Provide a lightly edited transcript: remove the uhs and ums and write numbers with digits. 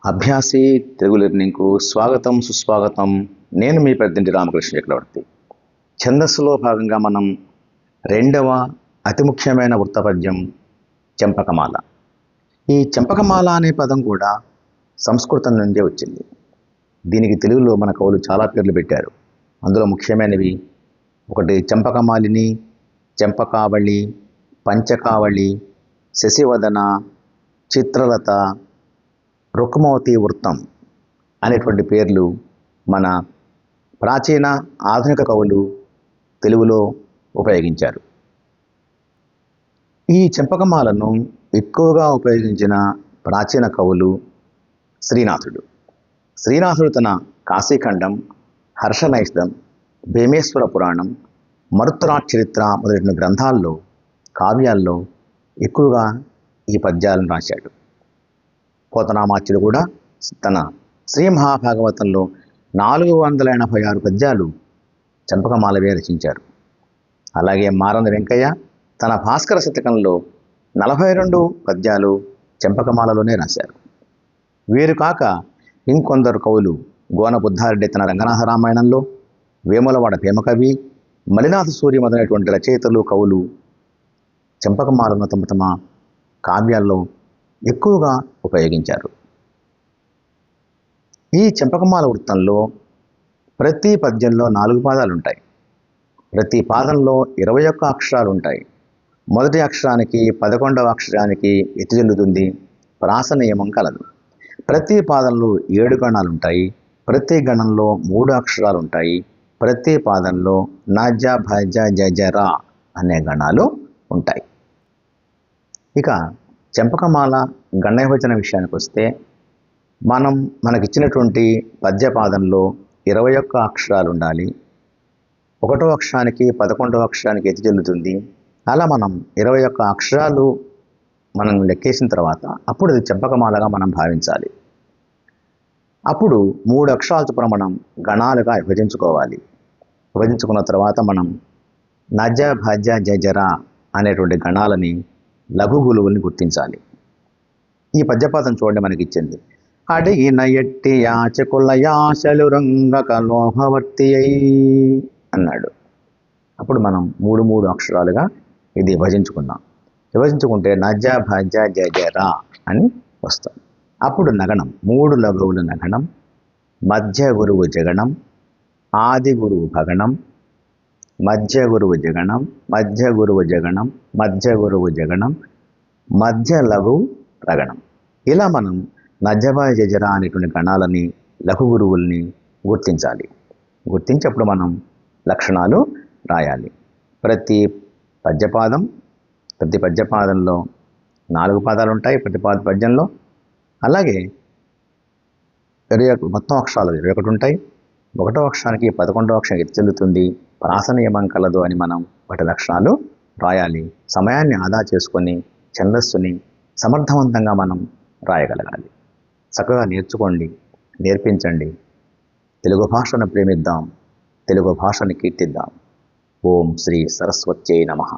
అభ్యాసి తెలుగు లెర్నింగ్కు స్వాగతం సుస్వాగతం. నేను మీ పెద్దంటి రామకృష్ణ చక్రవర్తి. ఛందస్సులో భాగంగా మనం రెండవ అతి ముఖ్యమైన వృత్తపద్యం చెంపకమాల. ఈ చెంపకమాల అనే పదం కూడా సంస్కృతం నుండే వచ్చింది. దీనికి తెలుగులో మన కవులు చాలా పేర్లు పెట్టారు. అందులో ముఖ్యమైనవి ఒకటి చెంపకమాలిని, చెంపకావళి, పంచకావళి, శశివదన, చిత్రలత, రుక్మవతి వృత్తం అనేటువంటి పేర్లు మన ప్రాచీన ఆధునిక కవులు తెలుగులో ఉపయోగించారు. ఈ చెంపకమాలను ఎక్కువగా ఉపయోగించిన ప్రాచీన కవులు శ్రీనాథుడు. శ్రీనాథుడు తన కాశీఖండం, హర్షనైషధం, భీమేశ్వర పురాణం, మరుత్తురాచరిత్ర మొదలైన గ్రంథాల్లో, కావ్యాల్లో ఎక్కువగా ఈ పద్యాలను రాశాడు. పోతనామాచ్యుడు కూడా తన శ్రీ మహాభాగవతంలో 486 పద్యాలు చెంపకమాలవే రచించారు. అలాగే మారంద వెంకయ్య తన భాస్కర శతకంలో 42 పద్యాలు చెంపకమాలలోనే రాశారు. వీరు కాక ఇంకొందరు కవులు గోన బుద్ధారెడ్డి తన రంగనాథ రామాయణంలో, వేములవాడ భీమకవి, మలినాథ సూర్య మొదలైనటువంటి రచయితలు కవులు చెంపకమాలను తమ తమ కావ్యాల్లో ఎక్కువగా ఉపయోగించారు. ఈ చెంపకమాల వృత్తంలో ప్రతి పద్యంలో 4 పాదాలు ఉంటాయి. ప్రతి పాదంలో 21 అక్షరాలు ఉంటాయి. మొదటి అక్షరానికి 11వ అక్షరానికి ఎత్తు చెల్లుతుంది. ప్రాస నియమం కలదు. ప్రతి పాదంలో 7 గణాలు ఉంటాయి. ప్రతి గణంలో 3 అక్షరాలు ఉంటాయి. ప్రతి పాదంలో నజ భజ జజర అనే గణాలు ఉంటాయి. ఇక చెంపకమాల గణవిభజన విషయానికి వస్తే మనకిచ్చినటువంటి పద్యపాదంలో 21 అక్షరాలు ఉండాలి. 1వ అక్షరానికి 11వ అక్షరానికి ఎత్తి చెల్లుతుంది. అలా మనం 21 అక్షరాలు మనం లెక్కేసిన తర్వాత అప్పుడు అది చెంపకమాలగా మనం భావించాలి. అప్పుడు 3 అక్షరాల చొప్పున మనం గణాలుగా విభజించుకోవాలి. విభజించుకున్న తర్వాత మనం నజ భజ జజర అనేటువంటి గణాలని లఘు గులువుల్ని గుర్తించాలి. ఈ పద్యపాదం చూడండి, మనకి ఇచ్చింది. అడిగిన ఎట్టి యాచకుల యాశలు రంగక లోభవర్తి అన్నాడు. అప్పుడు మనం 3 అక్షరాలుగా ఇది విభజించుకుందాం. విభజించుకుంటే నజ భజ జజర అని వస్తుంది. అప్పుడు నగణం 3 లఘువుల నగణం, మధ్య గురువు జగణం, ఆది గురువు భగణం, మధ్య గురువు జగణం, మధ్య గురువు జగణం, మధ్య గురువు జగణం, మధ్య లఘు రగణం. ఇలా మనం నజభ జజర అనేటువంటి గణాలని, లఘు గురువుల్ని గుర్తించాలి. గుర్తించినప్పుడు మనం లక్షణాలు రాయాలి. ప్రతి పద్యపాదంలో 4 పాదాలు ఉంటాయి. ప్రతి పద్యంలో అలాగే మొత్తం అక్షరాలు 21 ఉంటాయి. 1వ అక్షరానికి 11వ అక్షరం ఎత్తి చెల్లుతుంది. ప్రాస నియమం కలదు అని మనం వాటి లక్షణాలు రాయాలి. సమయాన్ని ఆదా చేసుకొని ఛందస్సుని సమర్థవంతంగా మనం రాయగలగాలి. చక్కగా నేర్చుకోండి, నేర్పించండి. తెలుగు భాషను ప్రేమిద్దాం, తెలుగు భాషను కీర్తిద్దాం. ఓం శ్రీ సరస్వత్యై నమః.